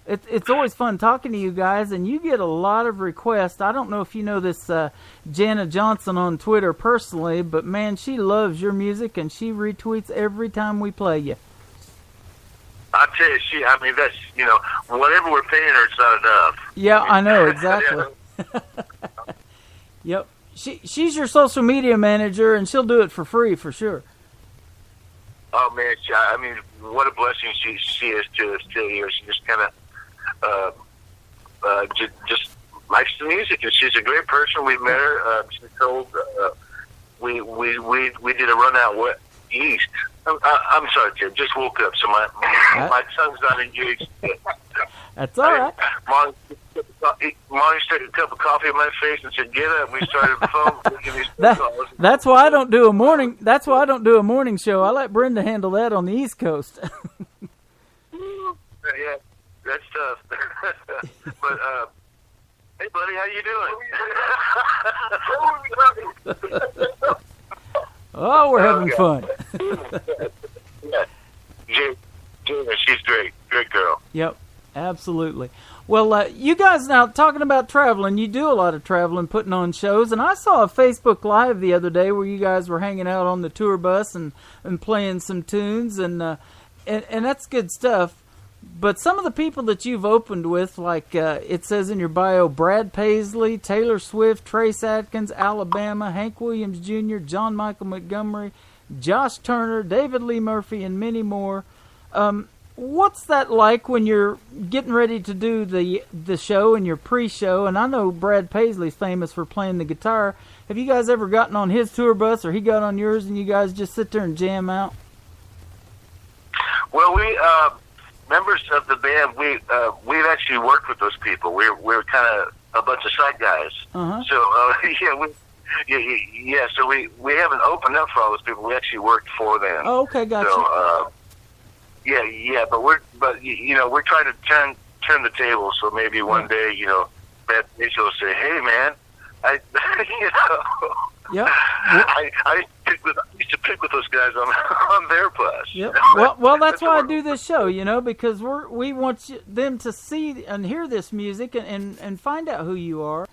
It's always fun talking to you guys, and you get a lot of requests. I don't know if you know this Jana Johnson on Twitter personally, but man, she loves your music, and she retweets every time we play you. I tell you, I mean, that's, whatever we're paying her, it's not enough. Yeah, I know, exactly. Yep. She's your social media manager, and she'll do it for free, for sure. Oh, man, I mean, what a blessing she is to us, too. She just kind of just likes the music, and she's a great person. We've met her. She told we did a run out east. I'm sorry, Tim. Just woke up, so my son's not engaged yet. That's all right. Molly stuck a cup of coffee in my face and said, "Get up." We started the phone. That's why I don't do a morning. That's why I don't do a morning show. I let Brenda handle that on the East Coast. Yeah, that's tough. But hey, buddy, how you doing? Oh, we're having fun. Yeah, she's great girl. Yep, absolutely. Well, you guys, now talking about traveling, you do a lot of traveling, putting on shows, and I saw a Facebook Live the other day where you guys were hanging out on the tour bus and playing some tunes, and that's good stuff. But some of the people that you've opened with, like it says in your bio, Brad Paisley, Taylor Swift, Trace Adkins, Alabama, Hank Williams Jr., John Michael Montgomery, Josh Turner, David Lee Murphy, and many more. What's that like when you're getting ready to do the show and your pre-show? And I know Brad Paisley's famous for playing the guitar. Have you guys ever gotten on his tour bus, or he got on yours, and you guys just sit there and jam out? Well, we members of the band, we've actually worked with those people. We're kind of a bunch of side guys. Uh-huh. So so we haven't opened up for all those people. We actually worked for them. Oh, okay, gotcha. So but we're trying to turn the table. So maybe one day, Brad Paisley will say, "Hey, man, I used to pick with those guys on their bus." Yep. Well, that's why I do this show, because we want them to see and hear this music and find out who you are,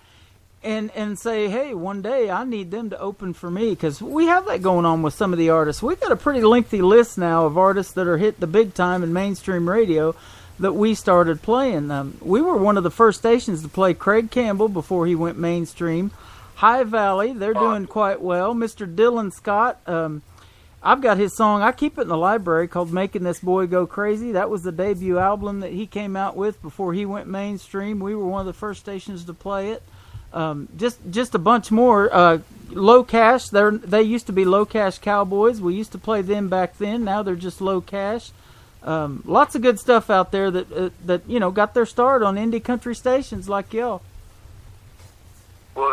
and say, hey, one day I need them to open for me, because we have that going on with some of the artists. We've got a pretty lengthy list now of artists that are hit the big time in mainstream radio that we started playing. We were one of the first stations to play Craig Campbell before he went mainstream. High Valley, they're doing quite well. Mr. Dylan Scott, I've got his song, I keep it in the library, called Making This Boy Go Crazy. That was the debut album that he came out with before he went mainstream. We were one of the first stations to play it. Just a bunch more. Low Cash, they used to be Low Cash Cowboys. We used to play them back then. Now they're just Low Cash. Lots of good stuff out there that got their start on indie country stations like y'all. Well,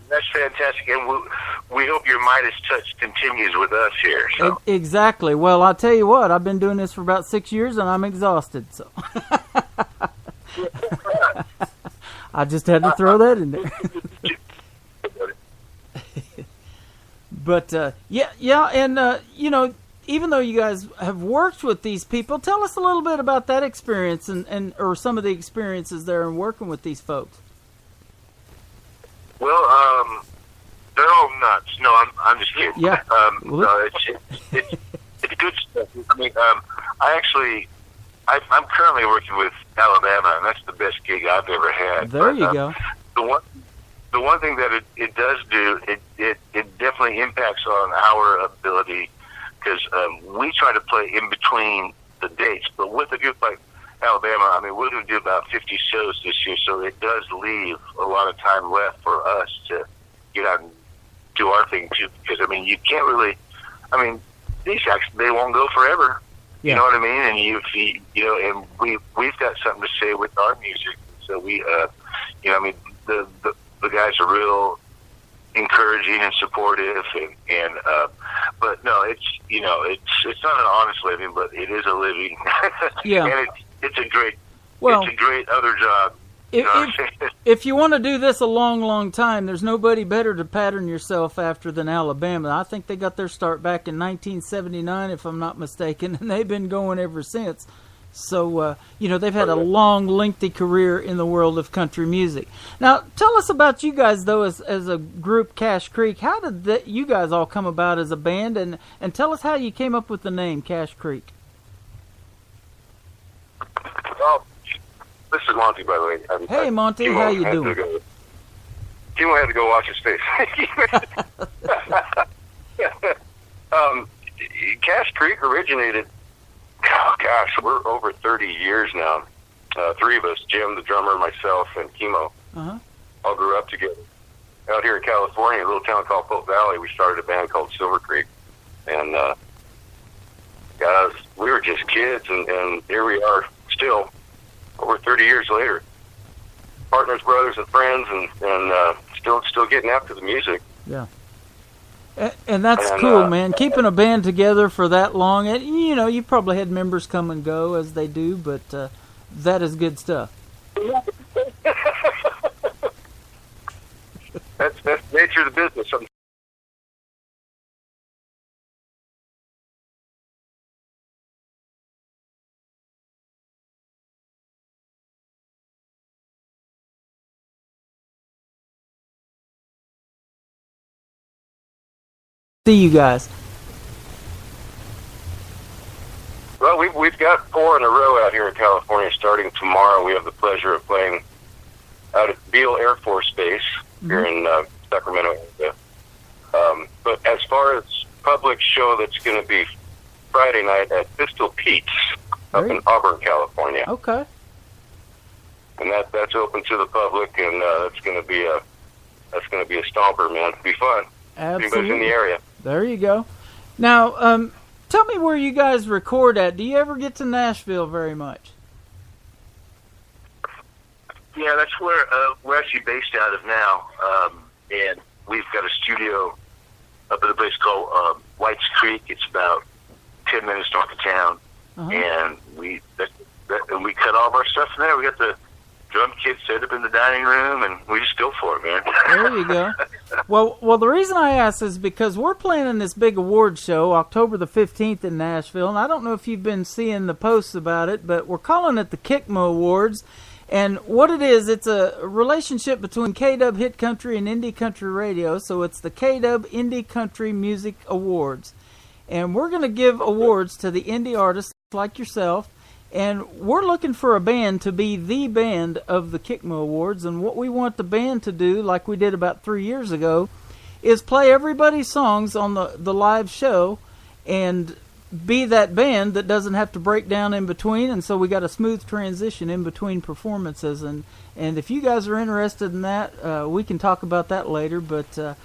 that's fantastic, and we hope your Midas touch continues with us here. So. Exactly. Well, I'll tell you what, I've been doing this for about 6 years, and I'm exhausted. So I just had to throw that in there. But and even though you guys have worked with these people, tell us a little bit about that experience and or some of the experiences there in working with these folks. Well, they're all nuts. No, I'm just kidding. Yeah. No, it's good stuff. I mean, I'm currently working with Alabama, and that's the best gig I've ever had. There you go. The one thing that it does do, it definitely impacts on our ability, because we try to play in between the dates. But with a group like Alabama, I mean, we're going to do about 50 shows this year, so it does leave a lot of time left for us to get out and do our thing too. Because I mean, you can't really. I mean, these acts, they won't go forever. Yeah. You know what I mean? And and we've got something to say with our music. So we, I mean, the guys are real encouraging and supportive, and but no, it's not an honest living, but it is a living. Yeah. And it's a great other job. If you want to do this a long, long time, there's nobody better to pattern yourself after than Alabama. I think they got their start back in 1979, if I'm not mistaken, and they've been going ever since. So, they've had a long, lengthy career in the world of country music. Now, tell us about you guys, though, as a group, Cache Creek. How did you guys all come about as a band? And tell us how you came up with the name Cache Creek. Well, this is Monty, by the way. Hey, Monty, how you doing? Timo had to go wash his face. Cache Creek originated, we're over 30 years now. Three of us, Jim, the drummer, myself, and Kimo, all grew up together. Out here in California, a little town called Polk Valley, we started a band called Silver Creek. And, guys, we were just kids, and here we are still, over 30 years later. Partners, brothers, and friends, and still getting after the music. Yeah. And that's cool, man. Keeping a band together for that long. And, you probably had members come and go as they do, but that is good stuff. That's the nature of the business. See you guys. Well, we've got 4 in a row out here in California. Starting tomorrow, we have the pleasure of playing out at Beale Air Force Base here in Sacramento area. But as far as public show, that's going to be Friday night at Pistol Pete's up in Auburn, California. Okay. And that's open to the public, and that's going to be a stomper, man. It'll be fun. Absolutely. Anybody's in the area. There you go. Now, tell me where you guys record at. Do you ever get to Nashville very much? Yeah, that's where we're actually based out of now. And we've got a studio up at a place called White's Creek. It's about 10 minutes north of town. And we cut all of our stuff in there. We got the drum kit set up in the dining room, and we just go for it, man. There you go. Well, the reason I ask is because we're planning this big award show October the 15th in Nashville, and I don't know if you've been seeing the posts about it, but we're calling it the Kickmo Awards. And what it is, it's a relationship between K-Dub Hit Country and Indie Country Radio, so it's the K-Dub Indie Country Music Awards. And we're going to give awards to the indie artists like yourself. And we're looking for a band to be the band of the Kickmo Awards. And what we want the band to do, like we did about 3 years ago, is play everybody's songs on the live show and be that band that doesn't have to break down in between. And so we got a smooth transition in between performances. And if you guys are interested in that, we can talk about that later. But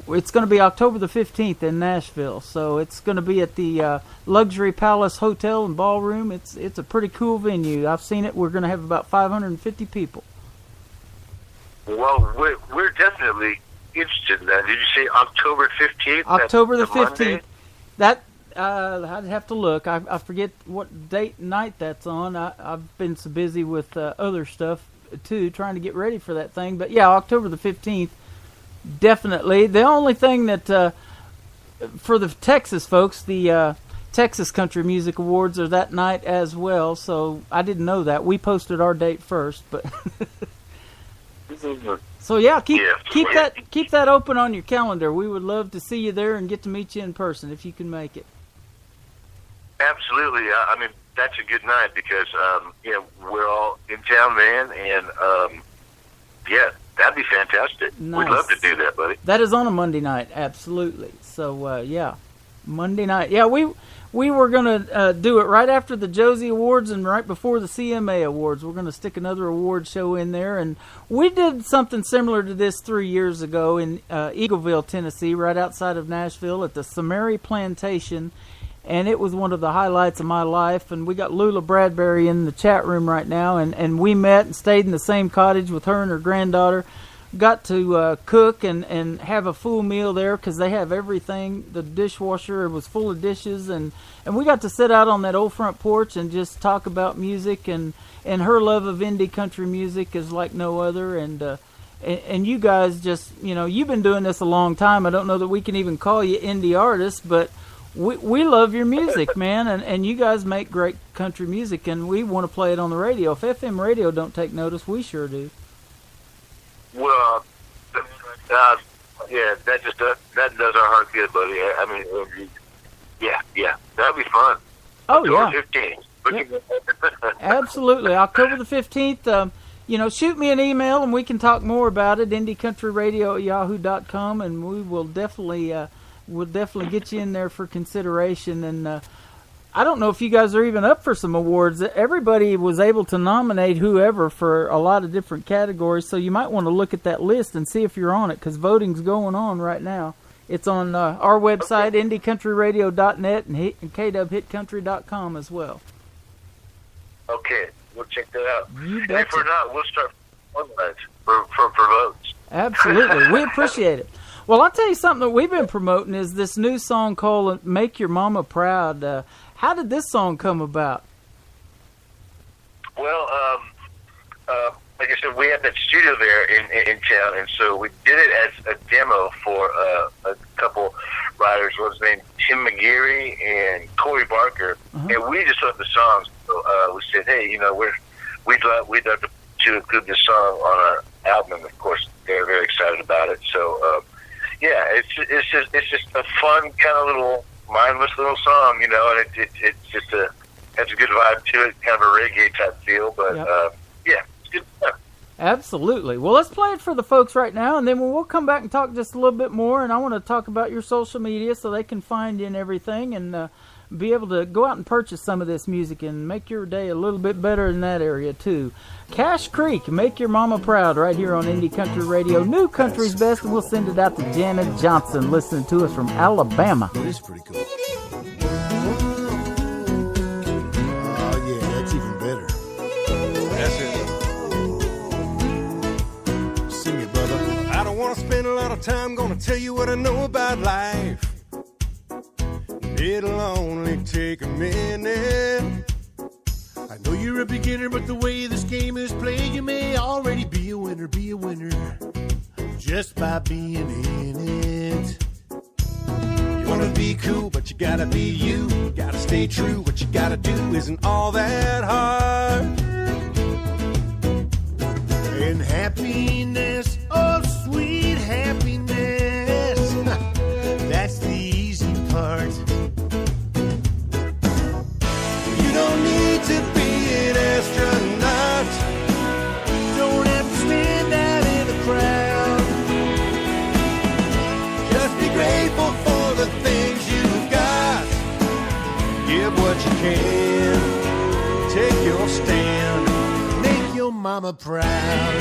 it's going to be October the 15th in Nashville. So it's going to be at the Luxury Palace Hotel and Ballroom. It's a pretty cool venue. I've seen it. We're going to have about 550 people. Well, we're definitely interested in that. Did you say October 15th? October the 15th. Monday? That I'd have to look. I forget what date night that's on. I've been so busy with other stuff too, trying to get ready for that thing. But yeah, October the 15th, definitely. The only thing that for the Texas folks, the Texas Country Music Awards are that night as well. So I didn't know that. We posted our date first, but so yeah, keep that open on your calendar. We would love to see you there and get to meet you in person if you can make it. Absolutely. I mean, that's a good night because we're all in town, man, and yeah, that'd be fantastic. Nice. We'd love to do that, buddy. That is on a Monday night, absolutely. So yeah, Monday night. Yeah, we were gonna do it right after the Josie Awards and right before the CMA Awards. We're gonna stick another award show in there, and we did something similar to this 3 years ago in Eagleville, Tennessee, right outside of Nashville at the Samari Plantation. And it was one of the highlights of my life. And we got Lula Bradbury in the chat room right now. And we met and stayed in the same cottage with her and her granddaughter. Got to cook and have a full meal there because they have everything. The dishwasher was full of dishes. And we got to sit out on that old front porch and just talk about music. And her love of indie country music is like no other. And you guys just, you've been doing this a long time. I don't know that we can even call you indie artists, but we love your music, man, and you guys make great country music, and we want to play it on the radio. If FM radio don't take notice, we sure do. Well, yeah, that does our heart good, buddy. I mean, yeah, that'd be fun. Oh, yeah. October 15th. Yeah. Absolutely. October the 15th, shoot me an email and we can talk more about it, indiecountryradio@yahoo.com, and we will definitely get you in there for consideration. And I don't know if you guys are even up for some awards. Everybody was able to nominate whoever for a lot of different categories, so you might want to look at that list and see if you're on it, because voting's going on right now. It's on our website, indiecountryradio.net, and kwhitcountry.com as well. Okay, we'll check that out. You and betcha. if we're not, we'll start for votes. Absolutely. We appreciate it. Well, I'll tell you something that we've been promoting is this new song called Make Your Mama Proud. How did this song come about? Well, like I said, we had that studio there in town, and so we did it as a demo for a couple writers. What was his name? Tim McGeary and Corey Barker. Uh-huh. And we just loved the songs. So we said, hey, we'd love to include this song on our album. And of course, they're very excited about it. So yeah, it's just a fun kind of little mindless little song, and it's just has a good vibe to it, kind of a reggae type feel. But yeah. Good stuff. Absolutely. Well, let's play it for the folks right now, and then we'll come back and talk just a little bit more. And I want to talk about your social media so they can find you and everything, and be able to go out and purchase some of this music and make your day a little bit better in that area too. Cache Creek, Make Your Mama Proud, right here on Indie Country Radio. New country's best, and we'll send it out to Janet Johnson, listening to us from Alabama. It is pretty cool. Oh yeah, that's even better. That's it. Sing it, brother. I don't want to spend a lot of time gonna tell you what I know about life. It'll only take a minute. I know you're a beginner, but the way this game is played, you may already be a winner, just by being in it. You wanna be cool, but you gotta be you. Gotta stay true, what you gotta do isn't all that hard. And happiness, oh sweet happiness, that's the easy part. You don't need to be an astronaut. Don't have to stand out in the crowd. Just be grateful for the things you've got. Give what you can. Take your stand. Make your mama proud.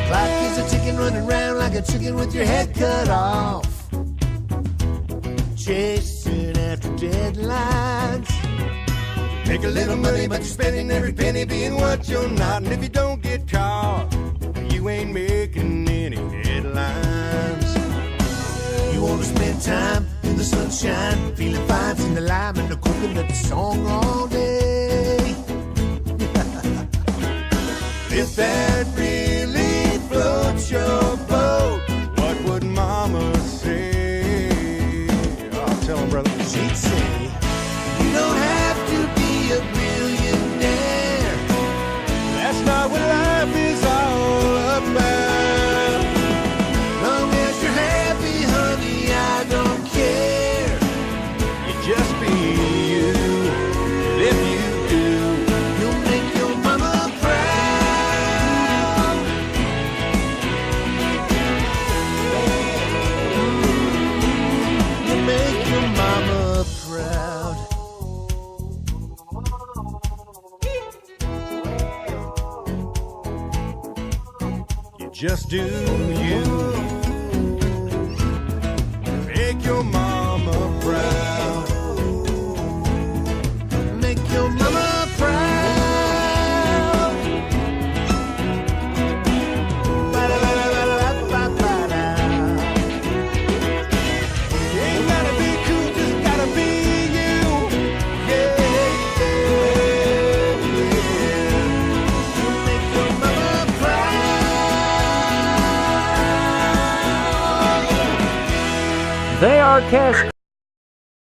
Clock is a ticking, running round like a chicken with your head cut off. Chasing after deadlines. Make a little money, but you're spending every penny being what you're not. And if you don't get caught, you ain't making any headlines. You want to spend time in the sunshine, feeling fine, sing the lime and the coconut song all day. If that really floats your boat, what would mama say? I'll tell him, brother. She'd say, you don't have to be a millionaire. That's not what life is all about. Long as you're happy, honey, I don't care. You just be you. And if you do, You'll make your mama proud. You'll make your mama proud. you just do you. Make your mama proud. Make your mama proud. Ba-da-ba-da-ba-da-ba-ba-da. You ain't gotta be cool, just gotta be you. Yeah, yeah, yeah. Make your mama proud. Cash